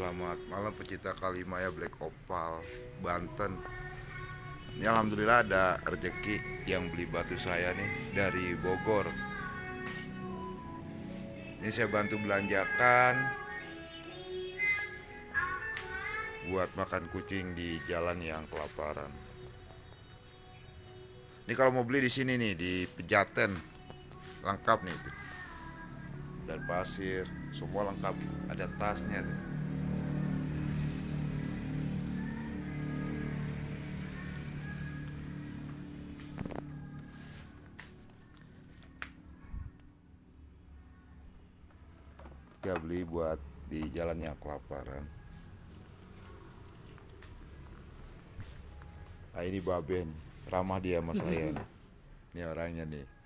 Selamat malam pecinta Kalimaya Black Opal Banten. Ini alhamdulillah ada rezeki yang beli batu saya nih dari Bogor. Ini saya bantu belanjakan buat makan kucing di jalan yang kelaparan. Ini kalau mau beli di sini nih di Pejaten, lengkap nih itu. Dan pasir, semua lengkap, ada tasnya tuh. Kita beli buat di jalan yang kelaparan. Ini Babe nih, ramah dia sama saya nih. Ini orangnya nih.